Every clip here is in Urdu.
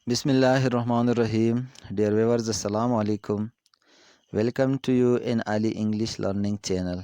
Bismillahirrahmanirrahim. Dear viewers, Assalamu alaikum. Welcome to you in Ali English Learning Channel.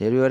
Dear viewer,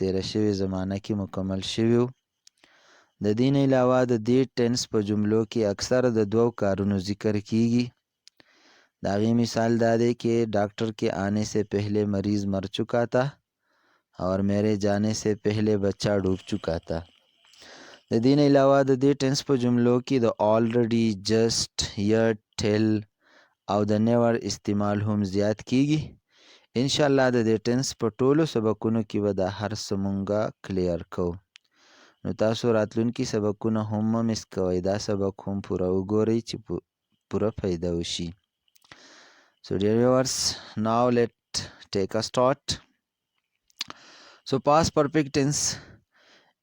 تیره شوې زمانه کې مکمل شوي وو. د دې نه علاوه د دې ټینس په جملو کې اکثر د دوو کارونو ذکر کیږي. د هغې مثال دا دی کہ ڈاکٹر کے آنے سے پہلے مریض مر چکا تھا اور میرے جانے سے پہلے بچہ ڈوب چکا تھا. د دې نه علاوه د دې ټینس په جملو کې د آلریډي، جسٹ، یٹ، ټیل او د نیور استعمال هم زیات کیږي. انشاءالله د دې ټینس په ټولو سبقونو کې به دا هر څه مونږه کلیر کوو. نو تاسو راتلونکي سبقونه هم مه مس کوئ، دا سبق هم پوره وګورئ چې پوره فایده وشي. dear viewers, now let take a start. past perfect tense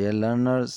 dear learners,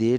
دې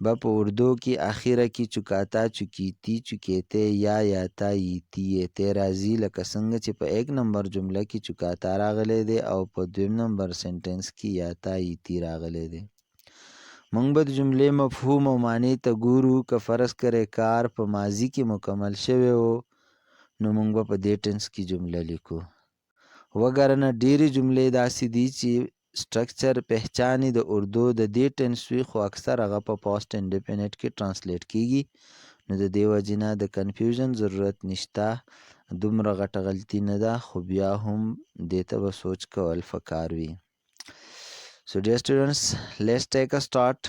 به په اردو کې اخیره کې چکا تا، چکی تی، چکے تے، یا تا، یی تی، یې تے راځي، لکه څنګه چې په 1 نمبر جمله کې چکا تا راغلی دی او په 2 نمبر سنټنس کې یا تا، یی تی راغلی دی. مونږ به د جملې مفهوم او معنی ته ګورو. که فرض کرے کار په ماضی کې مکمل شوی و نو مونږ به په دې ټینس کې جمله لیکو. وګرنه ډېرې جملې داسې دي چې سټرکچر پہچانی د اردو د دې ټینس وي، خو اکثر هغه په پاست انډیفینټ کې ټرانسلیټ کیږي. نو د دې وجې نه د کنفیوژن ضرورت نشته، دومره غټه غلطي نه ده، خو بیا هم دې ته به سوچ کول پکار وي. dear students, let's take a start.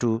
2,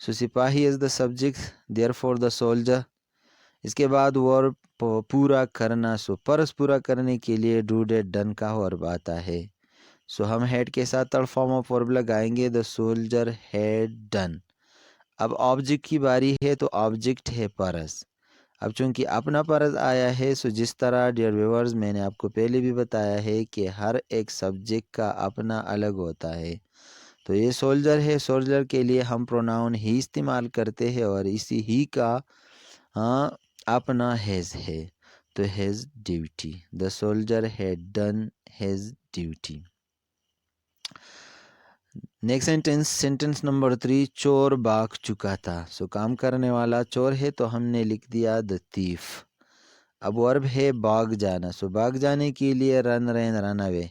so سپاہی is the subject, therefore the soldier. اس کے بعد ورب پورا کرنا، سو پرس پورا کرنے کے لیے ڈو ڈیڈ ڈن کا ورب آتا ہے. سو ہم ہیڈ کے ساتھ تھرڈ فارم آف ورب لگائیں گے، دا سولجر ہیڈ ڈن. اب آبجیکٹ کی باری ہے، تو آبجیکٹ ہے پرس. اب چونکہ اپنا پرس آیا ہے، سو جس طرح ڈیئر ویورز میں نے آپ کو پہلے بھی بتایا ہے کہ ہر ایک سبجیکٹ کا اپنا الگ ہوتا ہے. تو یہ سولجر ہے، سولجر کے لیے ہم پروناؤن ہی استعمال کرتے ہیں، اور اسی ہی کا اپنا ہیز ہے. تو has duty, the soldier had done has duty. Next sentence number 3، چور بھاگ چکا تھا. سو کام کرنے والا چور ہے، تو ہم نے لکھ دیا دا تھیف. اب ورب ہے بھاگ جانا. سو بھاگ جانے کے لیے رن رین رن اوے.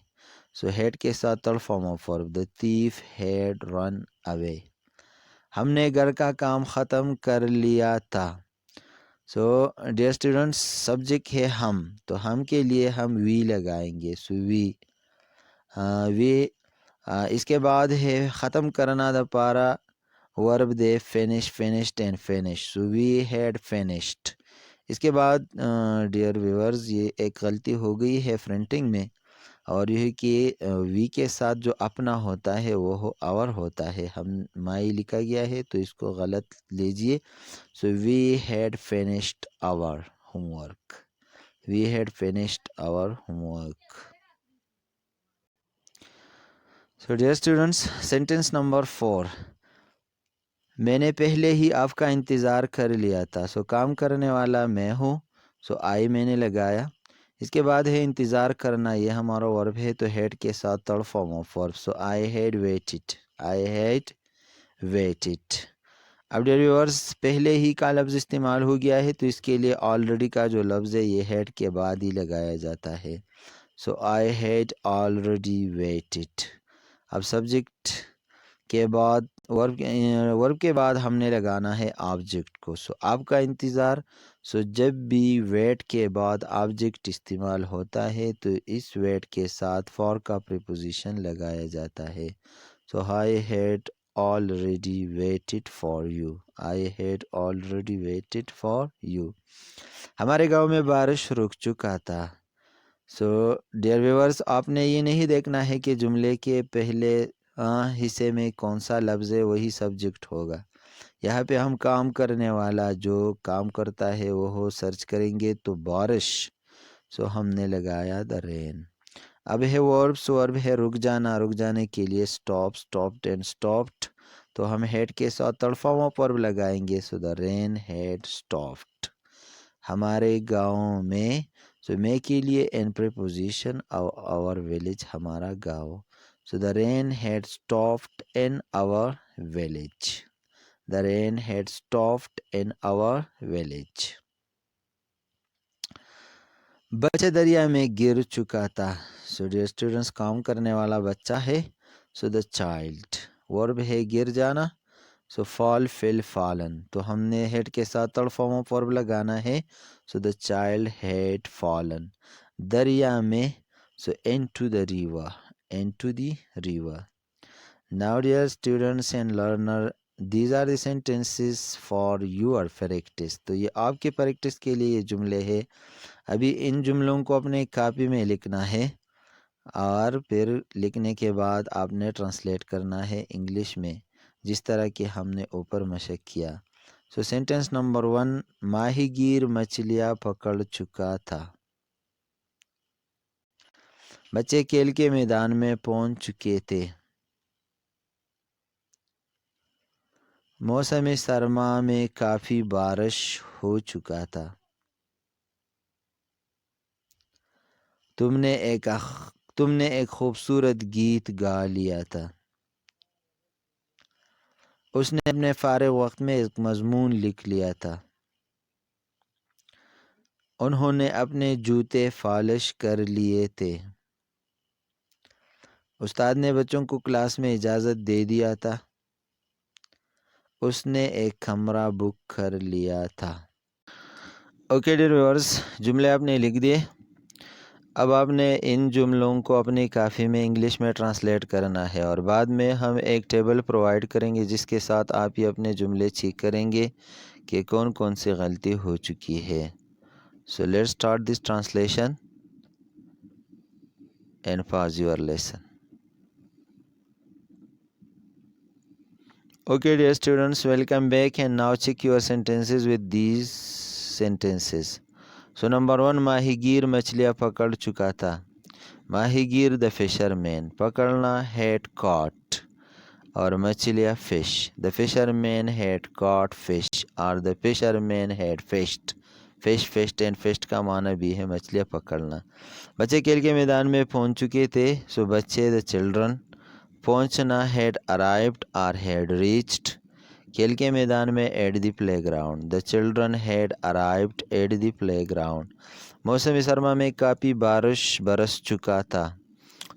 سو ہیڈ کے ساتھ third form of verb, the تھیف head رن اوے. ہم نے گھر کا کام ختم کر لیا تھا. سو ڈیئر اسٹوڈنٹس، سبجیکٹ ہے ہم، تو ہم کے لیے ہم وی لگائیں گے. سو وی اس کے بعد ہے ختم کرنا، the para verb the finish finished and finish. So we had finished. اس کے بعد ڈیئر ویورز یہ ایک غلطی ہو گئی ہے پرنٹنگ میں، اور یہ کہ وی کے ساتھ جو اپنا ہوتا ہے وہ اور ہوتا ہے. ہم مائی لکھا گیا ہے، تو اس کو غلط لیجئے. So we had finished our homework. We had finished our homework. So dear students, sentence number 4، میں نے پہلے ہی آپ کا انتظار کر لیا تھا. سو کام کرنے والا میں ہوں، سو آئی میں نے لگایا. اس کے بعد ہے انتظار کرنا، یہ ہمارا ورب ہے، تو ہیڈ کے ساتھ third form of verb. So I head weighted, I had weighted. اب ڈیئر ویورز، پہلے ہی کا لفظ استعمال ہو گیا ہے، تو اس کے لیے آلریڈی کا جو لفظ ہے یہ ہیڈ کے بعد ہی لگایا جاتا ہے. So I had already weighted. اب سبجیکٹ کے بعد ورب کے بعد ہم نے لگانا ہے آبجیکٹ کو. سو آپ کا انتظار. سو جب بھی ویٹ کے بعد آبجیکٹ استعمال ہوتا ہے، تو اس ویٹ کے ساتھ فار کا پریپوزیشن لگایا جاتا ہے. So I had already waited for you. I had already waited for you. ہمارے گاؤں میں بارش رک چکا تھا. سو ڈیئر ویورز، آپ نے یہ نہیں دیکھنا ہے کہ جملے کے پہلے حصے میں کون سا لفظ ہے وہی سبجیکٹ ہوگا. یہاں پہ ہم کام کرنے والا جو کام کرتا ہے وہ سرچ کریں گے، تو بارش. سو ہم نے لگایا دا رین. اب ہے وربس، ورب ہے رک جانا. رک جانے کے لیے اسٹاپ، اسٹاپڈ اینڈ اسٹاپڈ. تو ہم ہیڈ کے ساتھ تھرڈ فارم آف ورب لگائیں گے. سو دا رین ہیڈ اسٹاپڈ. ہمارے گاؤں میں، سو میں کے لیے این پریپوزیشن، اور ولیج ہمارا گاؤں. سو دا رین ہیڈ اسٹاپڈ ان آور ولیج. دا رین ہیڈ اسٹاپڈ ان آور ولیج. بچہ دریا میں گر چکا تھا. سو ڈیئر اسٹوڈنٹس، کام کرنے والا بچہ ہے. So the child. ورب ہے گر جانا. سو فال فل فالن. تو ہم نے ہیڈ کے ساتھ تھرڈ فارم آف ورب لگانا ہے. So the child had fallen. دریا میں. So into the river, into the river. Now dear students and learner, these are the sentences for your practice. تو یہ آپ کے پریکٹس کے لیے یہ جملے ہیں. ابھی ان جملوں کو اپنے کاپی میں لکھنا ہے، اور پھر لکھنے کے بعد آپ نے ٹرانسلیٹ کرنا ہے انگلش میں، جس طرح کہ ہم نے اوپر مشق کیا. سو سینٹنس نمبر 1، ماہی گیر مچھلیاں پکڑ چکا تھا. بچے کھیل کے میدان میں پہنچ چکے تھے. موسم سرما میں کافی بارش ہو چکا تھا. تم نے ایک خوبصورت گیت گا لیا تھا. اس نے اپنے فارغ وقت میں ایک مضمون لکھ لیا تھا. انہوں نے اپنے جوتے پالش کر لیے تھے. استاد نے بچوں کو کلاس میں اجازت دے دیا تھا. اس نے ایک کمرہ بک کر لیا تھا. اوکے ڈیئر ویورز، جملے آپ نے لکھ دیے. اب آپ نے ان جملوں کو اپنی کاپی میں انگلش میں ٹرانسلیٹ کرنا ہے، اور بعد میں ہم ایک ٹیبل پرووائڈ کریں گے جس کے ساتھ آپ یہ اپنے جملے چیک کریں گے کہ کون کون سی غلطی ہو چکی ہے۔ So let's start this translation and pause your lesson. Okay dear students, welcome back and now check your sentences with these sentences. So number 1, ماہی مچھلیاں پکڑ چکا تھا. ماہی the fisherman, پکڑنا had caught, اور مچھلیاں fish. The fisherman had caught fish or the fisherman had fished. Fish first and first کا معنی بھی ہے مچھلیاں پکڑنا. بچے کھیل کے میدان میں پہنچ چکے تھے. سو بچے the children. پہنچنا had arrived or had reached. کھیل کے میدان میں at the playground. The children had arrived at the playground. موسم سرما میں کافی بارش برس چکا تھا.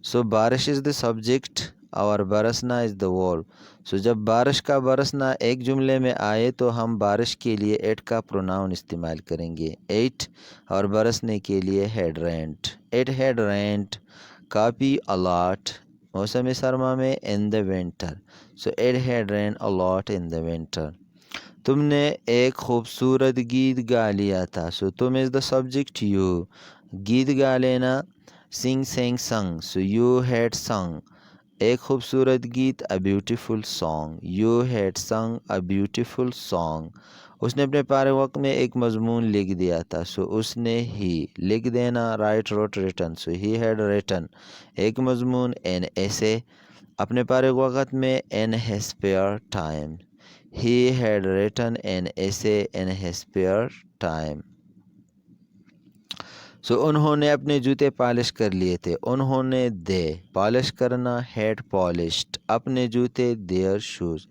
سو بارش از the subject اور برسنا از the verb. سو جب بارش کا برسنا ایک جملے میں آئے تو ہم بارش کے لیے ایٹ کا پروناؤن استعمال کریں گے. ایٹ اور برسنے کے لیے had rained. It had rained coffee a lot موسم سرما میں in the winter. So it had rained a lot in the winter. تم نے ایک خوبصورت گیت گا لیا تھا. سو تم از the subject you. گیت گا لینا sing sang sung. So you had sung ایک خوبصورت گیت a beautiful song. You had sung a beautiful song. اس نے اپنے پارے وقت میں ایک مضمون لکھ دیا تھا. سو اس نے ہی لکھ دینا write wrote written. So he had written ایک مضمون an essay اپنے پارے وقت میں in his spare time. He had written an essay in his spare time. سو انہوں نے اپنے جوتے پالش کر لیے تھے. انہوں نے دے پالش کرنا had polished اپنے جوتے their shoes.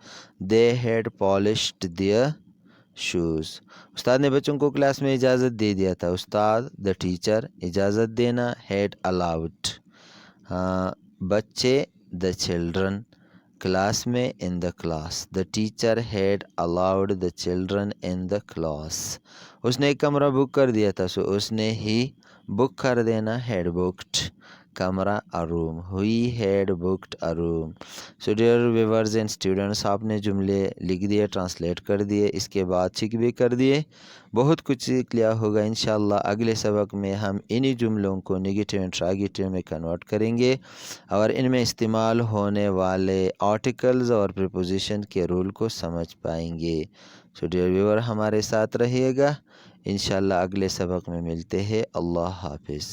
They had polished their shoes. استاد نے بچوں کو کلاس میں اجازت دے دیا تھا. استاد the teacher اجازت دینا had allowed. بچے the children کلاس میں in the class. The teacher had allowed the children in the class. اس نے ایک کمرہ بک کر دیا تھا. سو اس نے ہی بک کر دینا had booked کمرہ a room. We had booked a room. So dear viewers and students آپ نے جملے لکھ دیے ٹرانسلیٹ کر دیے اس کے بعد چیک بھی کر دیے. بہت کچھ سیکھ لیا ہوگا انشاءاللہ. اگلے سبق میں ہم انہی جملوں کو نیگیٹیو انٹراگیٹیو میں کنورٹ کریں گے اور ان میں استعمال ہونے والے آرٹیکلز اور پریپوزیشن کے رول کو سمجھ پائیں گے. سو ڈیئر ویور ہمارے ساتھ رہیے گا. انشاءاللہ اگلے سبق میں ملتے ہیں. اللہ حافظ.